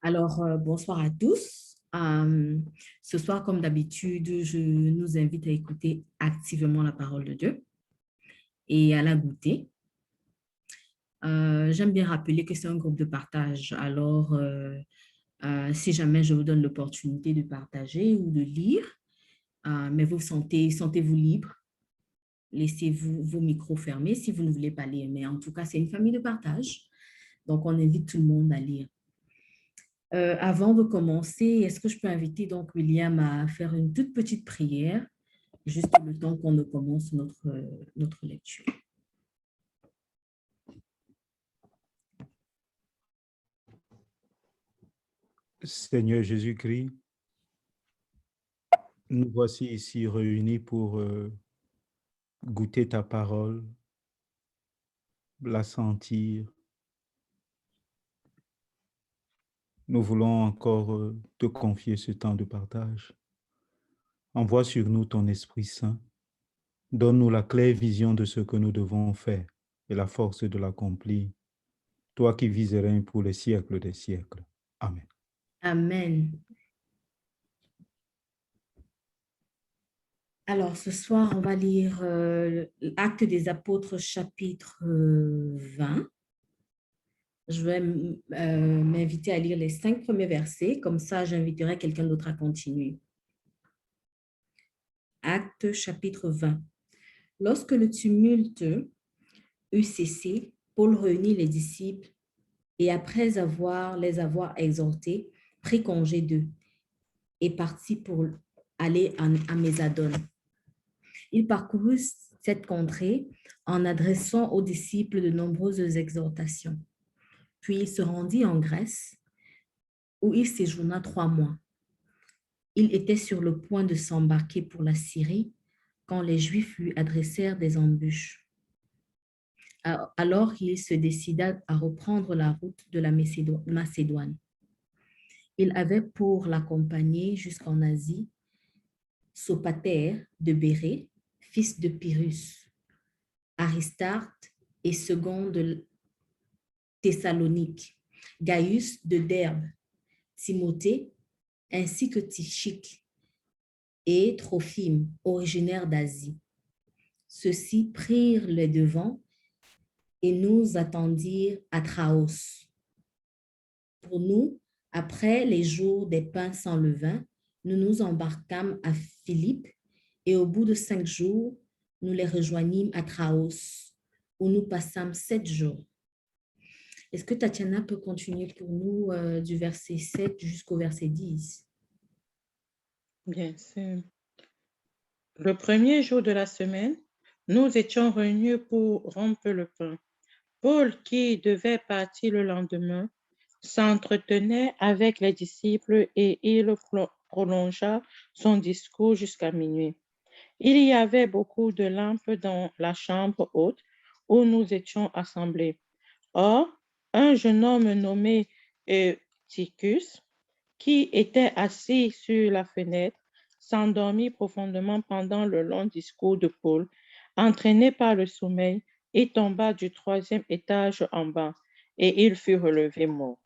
Bonsoir à tous. Ce soir, comme d'habitude, je nous invite à écouter activement la parole de Dieu et à la goûter. J'aime bien rappeler que c'est un groupe de partage. Si jamais je vous donne l'opportunité de partager ou de lire, mais sentez-vous libre. Laissez-vous vos micros fermés si vous ne voulez pas lire. Mais en tout cas, c'est une famille de partage. Donc, on invite tout le monde à lire. Avant de commencer, est-ce que je peux inviter donc William à faire une toute petite prière, juste le temps qu'on ne commence notre lecture. Seigneur Jésus-Christ, nous voici ici réunis pour goûter ta parole, la sentir. Nous voulons encore te confier ce temps de partage. Envoie sur nous ton Esprit Saint. Donne-nous la claire vision de ce que nous devons faire et la force de l'accomplir. Toi qui vis et règnes pour les siècles des siècles. Amen. Amen. Alors, ce soir, on va lire l'Acte des Apôtres, chapitre 20. Je vais m'inviter à lire les 5 premiers versets. Comme ça, j'inviterai quelqu'un d'autre à continuer. Acte, chapitre 20. Lorsque le tumulte eut cessé, Paul réunit les disciples et après les avoir exhortés, prit congé d'eux et partit pour aller à Mésadone. Il parcourut cette contrée en adressant aux disciples de nombreuses exhortations. Puis il se rendit en Grèce, où il séjourna 3 mois. Il était sur le point de s'embarquer pour la Syrie quand les Juifs lui adressèrent des embûches. Alors il se décida à reprendre la route de la Macédoine. Il avait pour l'accompagner jusqu'en Asie Sopater de Bérée, fils de Pyrrhus, Aristarque et Second de Thessalonique, Gaius de Derbe, Timothée, ainsi que Tychique et Trophime, originaires d'Asie. Ceux-ci prirent les devants et nous attendirent à Traos. Pour nous, après les jours des pains sans levain, nous nous embarquâmes à Philippe et au bout de 5 jours, nous les rejoignîmes à Traos, où nous passâmes 7 jours. Est-ce que Tatiana peut continuer pour nous du verset 7 jusqu'au verset 10? Bien sûr. Le premier jour de la semaine, nous étions réunis pour rompre le pain. Paul, qui devait partir le lendemain, s'entretenait avec les disciples et il prolongea son discours jusqu'à minuit. Il y avait beaucoup de lampes dans la chambre haute où nous étions assemblés. Or, un jeune homme nommé Eutychus, qui était assis sur la fenêtre, s'endormit profondément pendant le long discours de Paul, entraîné par le sommeil, et tomba du 3e étage en bas, et il fut révélé mort.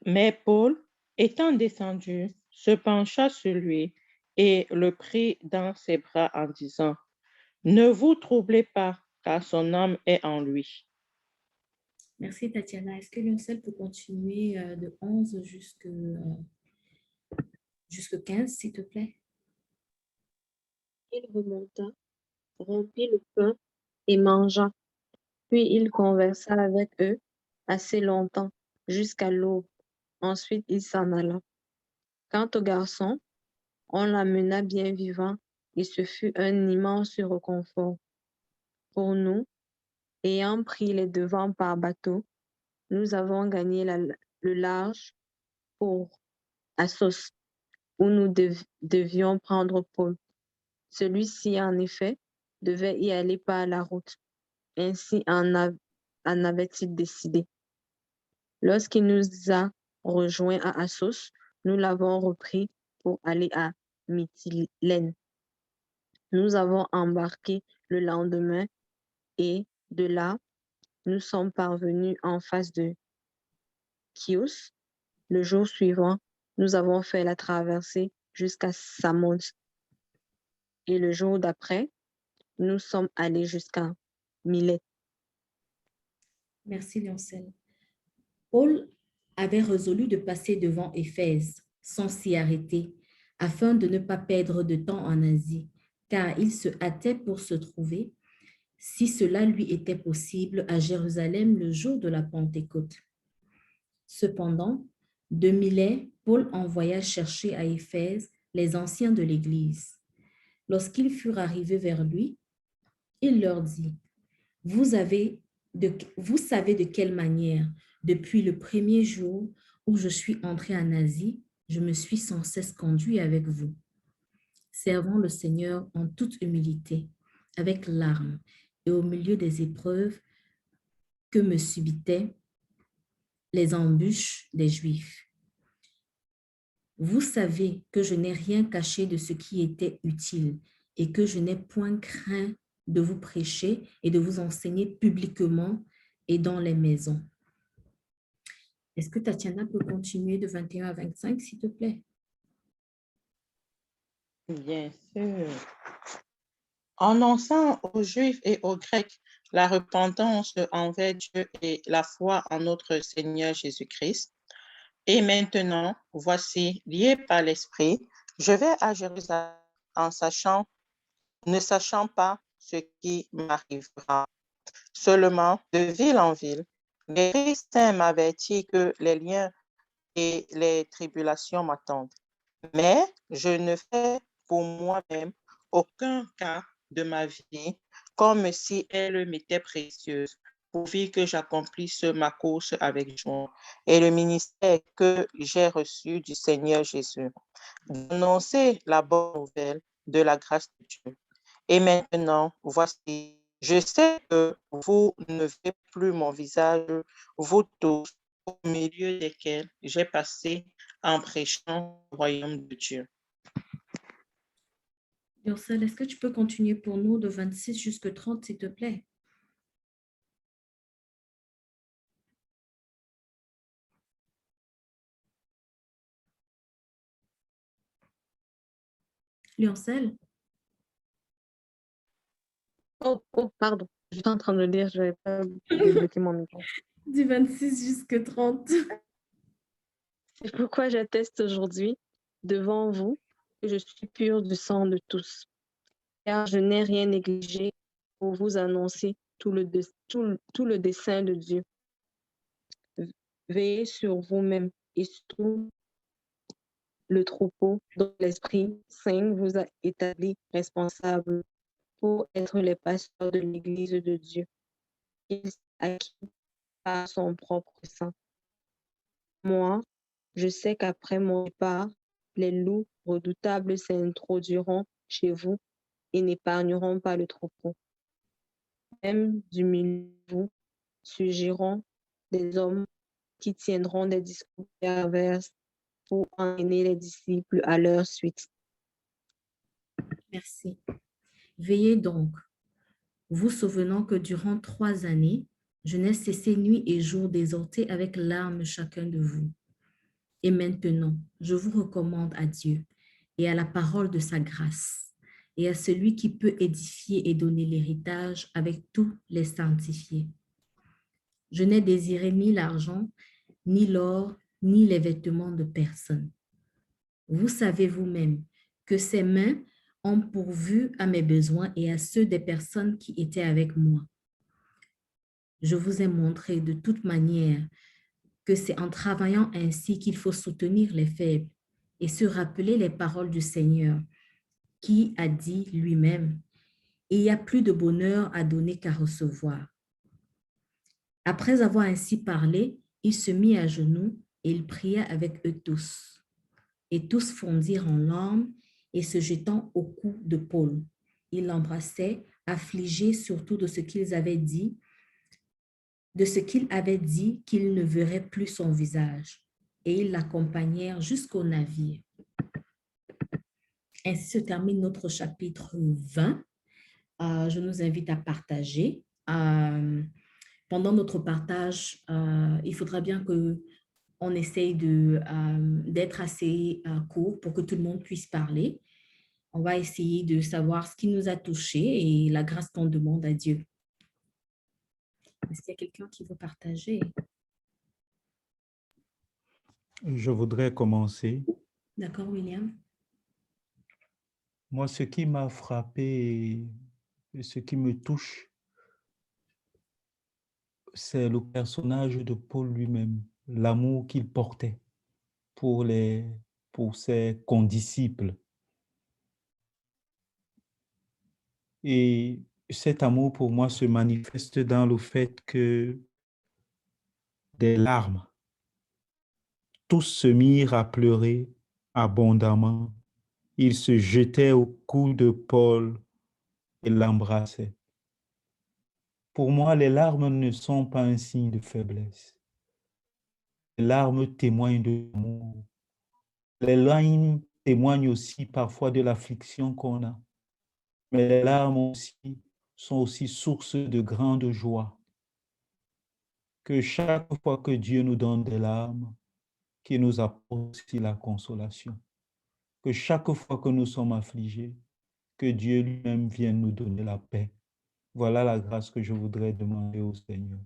Mais Paul, étant descendu, se pencha sur lui et le prit dans ses bras en disant, « Ne vous troublez pas, car son âme est en lui. » Merci Tatiana. Est-ce que Lioncel peut continuer de 11 jusqu'à 15, s'il te plaît? Il remonta, rompit le pain et mangea. Puis il conversa avec eux assez longtemps, jusqu'à l'aube. Ensuite il s'en alla. Quant au garçon, on l'amena bien vivant et ce fut un immense réconfort. Pour nous, ayant pris les devants par bateau, nous avons gagné le large pour Assos, où nous devions prendre Paul. Celui-ci, en effet, devait y aller par la route. Ainsi en avait-il décidé. Lorsqu'il nous a rejoints à Assos, nous l'avons repris pour aller à Mytilène. Nous avons embarqué le lendemain et de là, nous sommes parvenus en face de Chios. Le jour suivant, nous avons fait la traversée jusqu'à Samos. Et le jour d'après, nous sommes allés jusqu'à Milet. Merci, Lioncel. Paul avait résolu de passer devant Éphèse sans s'y arrêter, afin de ne pas perdre de temps en Asie, car il se hâtait pour se trouver, si cela lui était possible, à Jérusalem le jour de la Pentecôte. Cependant, de Milet, Paul envoya chercher à Éphèse les anciens de l'Église. Lorsqu'ils furent arrivés vers lui, il leur dit, vous savez de quelle manière, depuis le premier jour où je suis entré en Asie, je me suis sans cesse conduit avec vous, servant le Seigneur en toute humilité, avec larmes et au milieu des épreuves que me subitaient les embûches des Juifs. Vous savez que je n'ai rien caché de ce qui était utile et que je n'ai point craint de vous prêcher et de vous enseigner publiquement et dans les maisons. Est-ce que Tatiana peut continuer de 21 à 25, s'il te plaît? Bien sûr. Annonçant aux Juifs et aux Grecs la repentance envers Dieu et la foi en notre Seigneur Jésus-Christ. Et maintenant, voici, lié par l'Esprit, je vais à Jérusalem ne sachant pas ce qui m'arrivera. Seulement, de ville en ville, les saints m'avertit que les liens et les tribulations m'attendent. Mais je ne fais pour moi-même aucun cas de ma vie comme si elle m'était précieuse, pourvu que j'accomplisse ma course avec joie et le ministère que j'ai reçu du Seigneur Jésus, d'annoncer la bonne nouvelle de la grâce de Dieu. Et maintenant, voici, je sais que vous ne verrez plus mon visage, vous tous, au milieu desquels j'ai passé en prêchant le royaume de Dieu. Yorsel, est-ce que tu peux continuer pour nous de 26 jusqu'à 30, s'il te plaît? Lioncel? Oh, pardon. J'étais en train de le dire, je n'avais pas débloqué mon micro. Du 26 jusqu'à 30. C'est pourquoi j'atteste aujourd'hui devant vous que je suis pure du sang de tous, car je n'ai rien négligé pour vous annoncer tout le dessein de Dieu. Veillez sur vous-même et sur tout le troupeau dont l'Esprit Saint vous a établi responsable pour être les pasteurs de l'Église de Dieu, qu'il a acquis par son propre sang. Moi, je sais qu'après mon départ, les loups redoutables s'introduiront chez vous et n'épargneront pas le troupeau. Même du milieu de vous surgiront des hommes qui tiendront des discours pervers pour emmener les disciples à leur suite. Merci. Veillez donc, vous souvenant que durant 3 années, je n'ai cessé nuit et jour d'exhorter avec larmes chacun de vous. Et maintenant, je vous recommande à Dieu et à la parole de sa grâce et à celui qui peut édifier et donner l'héritage avec tous les sanctifiés. Je n'ai désiré ni l'argent, ni l'or, ni les vêtements de personne. Vous savez vous-même que ces mains ont pourvu à mes besoins et à ceux des personnes qui étaient avec moi. Je vous ai montré de toute manière que c'est en travaillant ainsi qu'il faut soutenir les faibles et se rappeler les paroles du Seigneur qui a dit lui-même, « Il y a plus de bonheur à donner qu'à recevoir. » Après avoir ainsi parlé, il se mit à genoux et il pria avec eux tous. Et tous fondirent en larmes et se jetant au cou de Paul. Ils l'embrassaient, affligés surtout de ce qu'il avait dit qu'il ne verrait plus son visage. Et ils l'accompagnèrent jusqu'au navire. Ainsi se termine notre chapitre 20. Je nous invite à partager. Pendant notre partage, il faudra bien que on essaye d'être assez court pour que tout le monde puisse parler. On va essayer de savoir ce qui nous a touchés et la grâce qu'on demande à Dieu. Est-ce qu'il y a quelqu'un qui veut partager? Je voudrais commencer. D'accord, William? Moi, ce qui m'a frappé et ce qui me touche, c'est le personnage de Paul lui-même, l'amour qu'il portait pour ses condisciples. Et cet amour, pour moi, se manifeste dans le fait que des larmes, tous se mirent à pleurer abondamment. Ils se jetaient au cou de Paul et l'embrassaient. Pour moi, les larmes ne sont pas un signe de faiblesse. Les larmes témoignent de l'amour. Les larmes témoignent aussi parfois de l'affliction qu'on a. Mais les larmes aussi sont aussi source de grande joie. Que chaque fois que Dieu nous donne des larmes, qu'il nous apporte aussi la consolation. Que chaque fois que nous sommes affligés, que Dieu lui-même vienne nous donner la paix. Voilà la grâce que je voudrais demander au Seigneur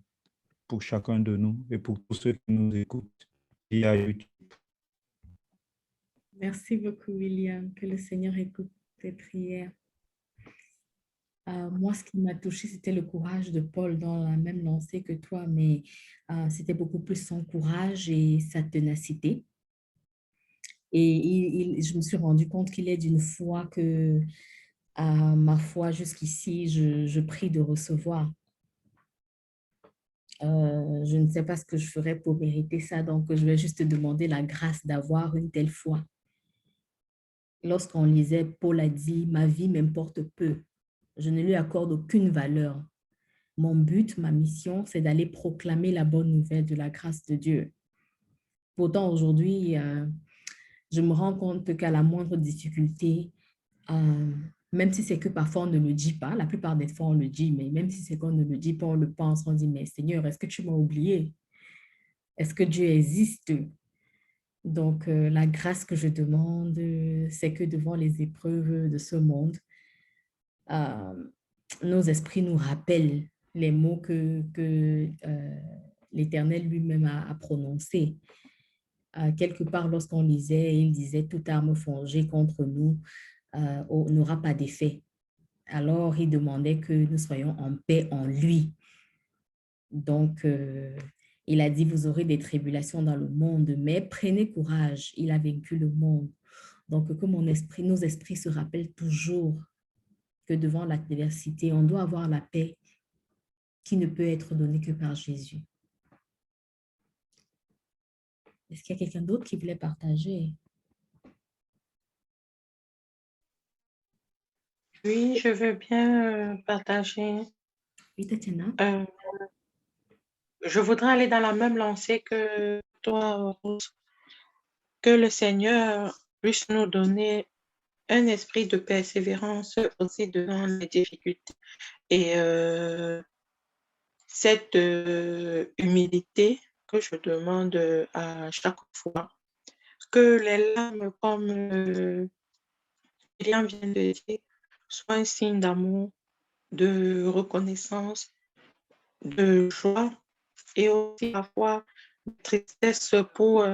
pour chacun de nous et pour tous ceux qui nous écoutent via YouTube. Merci beaucoup, William. Que le Seigneur écoute tes prières. Moi, ce qui m'a touchée, c'était le courage de Paul dans la même lancée que toi, mais c'était beaucoup plus son courage et sa ténacité. Et je me suis rendu compte qu'il est d'une foi que, ma foi, jusqu'ici, je prie de recevoir. Je ne sais pas ce que je ferais pour mériter ça, donc je vais juste te demander la grâce d'avoir une telle foi. Lorsqu'on lisait, Paul a dit, ma vie m'importe peu. Je ne lui accorde aucune valeur. Mon but, ma mission, c'est d'aller proclamer la bonne nouvelle de la grâce de Dieu. Pourtant, aujourd'hui, je me rends compte qu'à la moindre difficulté, même si c'est que parfois on ne le dit pas, la plupart des fois on le dit, mais même si c'est qu'on ne le dit pas, on le pense, on dit, mais Seigneur, est-ce que tu m'as oublié? Est-ce que Dieu existe? Donc, la grâce que je demande, c'est que devant les épreuves de ce monde, nos esprits nous rappellent les mots que l'Éternel lui-même a prononcés. Quelque part, lorsqu'on lisait, il disait, toute arme forgée contre nous n'aura pas d'effet. Alors, il demandait que nous soyons en paix en lui. Donc, il a dit, vous aurez des tribulations dans le monde, mais prenez courage, il a vaincu le monde. Donc, que nos esprits se rappellent toujours que devant l'adversité, on doit avoir la paix qui ne peut être donnée que par Jésus. Est-ce qu'il y a quelqu'un d'autre qui voulait partager? Oui, je veux bien partager. Oui, Tatiana. Je voudrais aller dans la même lancée que toi, Rose. Que le Seigneur puisse nous donner un esprit de persévérance aussi devant les difficultés. Et cette humilité que je demande à chaque fois, que les larmes, comme William vient de dire, soient un signe d'amour, de reconnaissance, de joie et aussi parfois de tristesse pour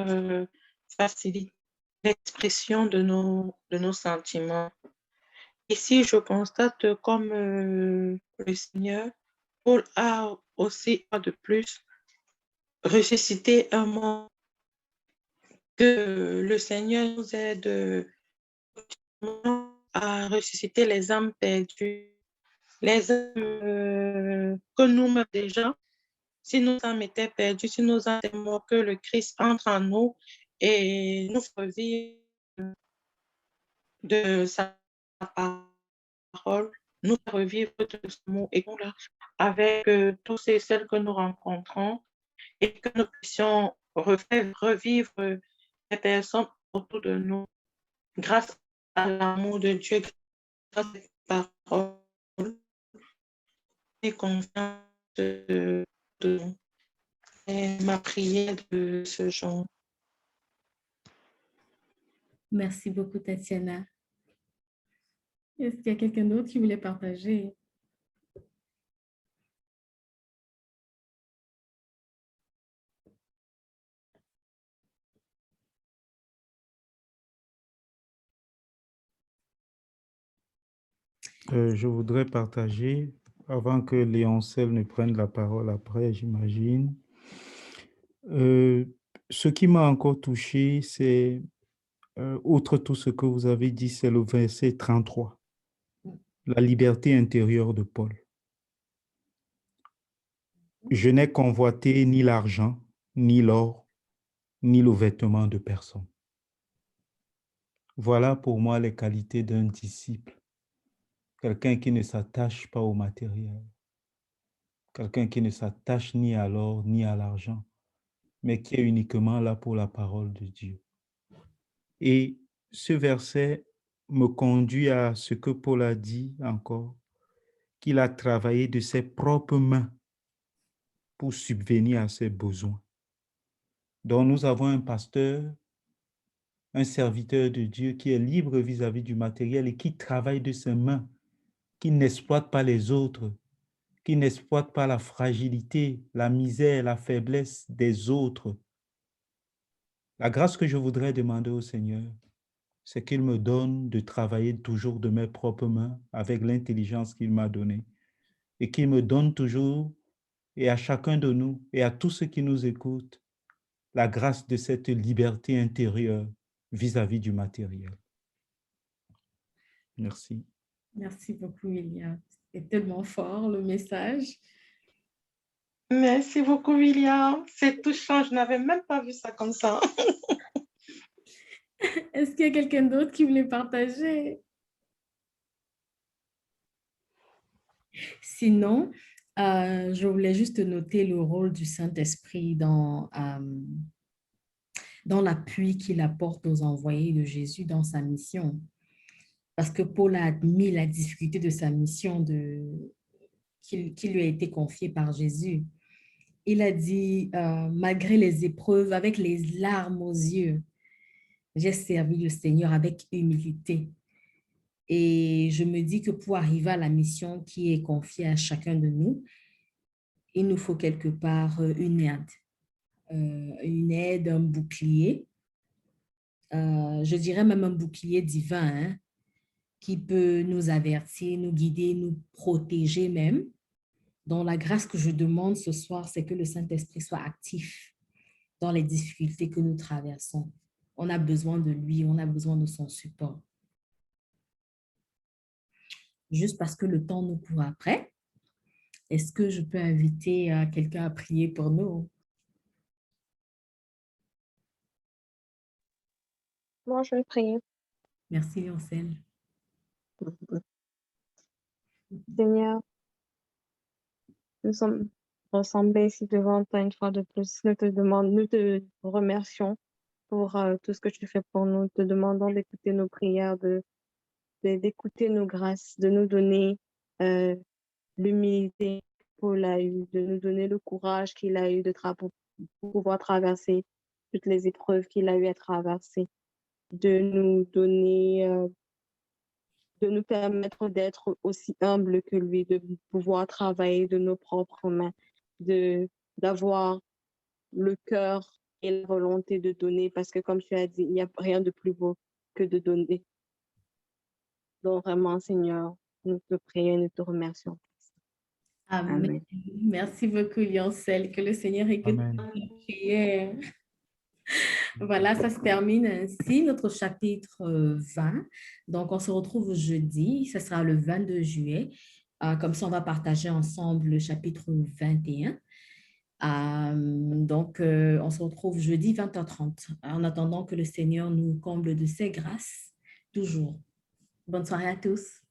faciliter l'expression de nos sentiments. Ici, je constate comme le Seigneur, Paul a aussi de plus ressuscité un monde, que le Seigneur nous aide à ressusciter les âmes perdues, les âmes que nous-mêmes déjà, si nos âmes étaient perdues, si nos âmes étaient mortes, que le Christ entre en nous et nous revivre de sa parole, nous revivre de ce mot et nous là, avec tous et celles que nous rencontrons et que nous puissions revivre les personnes autour de nous grâce à l'amour de Dieu, grâce à ses paroles et confiance de nous. C'est ma prière de ce jour. Merci beaucoup, Tatiana. Est-ce qu'il y a quelqu'un d'autre qui voulait partager? Je voudrais partager, avant que Léoncel ne prenne la parole après, j'imagine. Ce qui m'a encore touché, c'est, outre tout ce que vous avez dit, c'est le verset 33, la liberté intérieure de Paul. Je n'ai convoité ni l'argent, ni l'or, ni le vêtement de personne. Voilà pour moi les qualités d'un disciple. Quelqu'un qui ne s'attache pas au matériel. Quelqu'un qui ne s'attache ni à l'or, ni à l'argent, mais qui est uniquement là pour la parole de Dieu. Et ce verset me conduit à ce que Paul a dit encore, qu'il a travaillé de ses propres mains pour subvenir à ses besoins. Donc nous avons un pasteur, un serviteur de Dieu qui est libre vis-à-vis du matériel et qui travaille de ses mains, qui n'exploite pas les autres, qui n'exploite pas la fragilité, la misère, la faiblesse des autres. La grâce que je voudrais demander au Seigneur, c'est qu'il me donne de travailler toujours de mes propres mains avec l'intelligence qu'il m'a donnée et qu'il me donne toujours et à chacun de nous et à tous ceux qui nous écoutent la grâce de cette liberté intérieure vis-à-vis du matériel. Merci. Merci beaucoup, William. C'est tellement fort, le message. Merci beaucoup, William. C'est touchant. Je n'avais même pas vu ça comme ça. Est-ce qu'il y a quelqu'un d'autre qui voulait partager? Sinon, je voulais juste noter le rôle du Saint-Esprit dans l'appui qu'il apporte aux envoyés de Jésus dans sa mission. Parce que Paul a admis la difficulté de sa mission qui lui a été confiée par Jésus. Il a dit, malgré les épreuves, avec les larmes aux yeux, j'ai servi le Seigneur avec humilité. Et je me dis que pour arriver à la mission qui est confiée à chacun de nous, il nous faut quelque part une aide, un bouclier. Je dirais même un bouclier divin, hein, qui peut nous avertir, nous guider, nous protéger même. Donc, la grâce que je demande ce soir, c'est que le Saint-Esprit soit actif dans les difficultés que nous traversons. On a besoin de lui, on a besoin de son support. Juste parce que le temps nous court après, est-ce que je peux inviter quelqu'un à prier pour nous? Moi, je vais prier. Merci, Léoncel. Seigneur, nous sommes rassemblés ici devant toi une fois de plus. Nous te remercions pour tout ce que tu fais pour nous. Nous te demandons d'écouter nos prières, d'écouter nos grâces, de nous donner l'humilité que Paul a eu, de nous donner le courage qu'il a eu pour pouvoir traverser toutes les épreuves qu'il a eu à traverser, de nous donner, de nous permettre d'être aussi humbles que lui, de pouvoir travailler de nos propres mains, d'avoir le cœur et la volonté de donner, parce que comme tu as dit, il n'y a rien de plus beau que de donner. Donc vraiment, Seigneur, nous te prions et nous te remercions. Amen. Amen. Merci beaucoup, Léoncel. Que le Seigneur écoute Amen. notre prière. Voilà, ça se termine ainsi, notre chapitre 20. Donc, on se retrouve jeudi, ce sera le 22 juillet. Comme ça, on va partager ensemble le chapitre 21. Donc, on se retrouve jeudi 20h30. En attendant que le Seigneur nous comble de ses grâces, toujours. Bonne soirée à tous.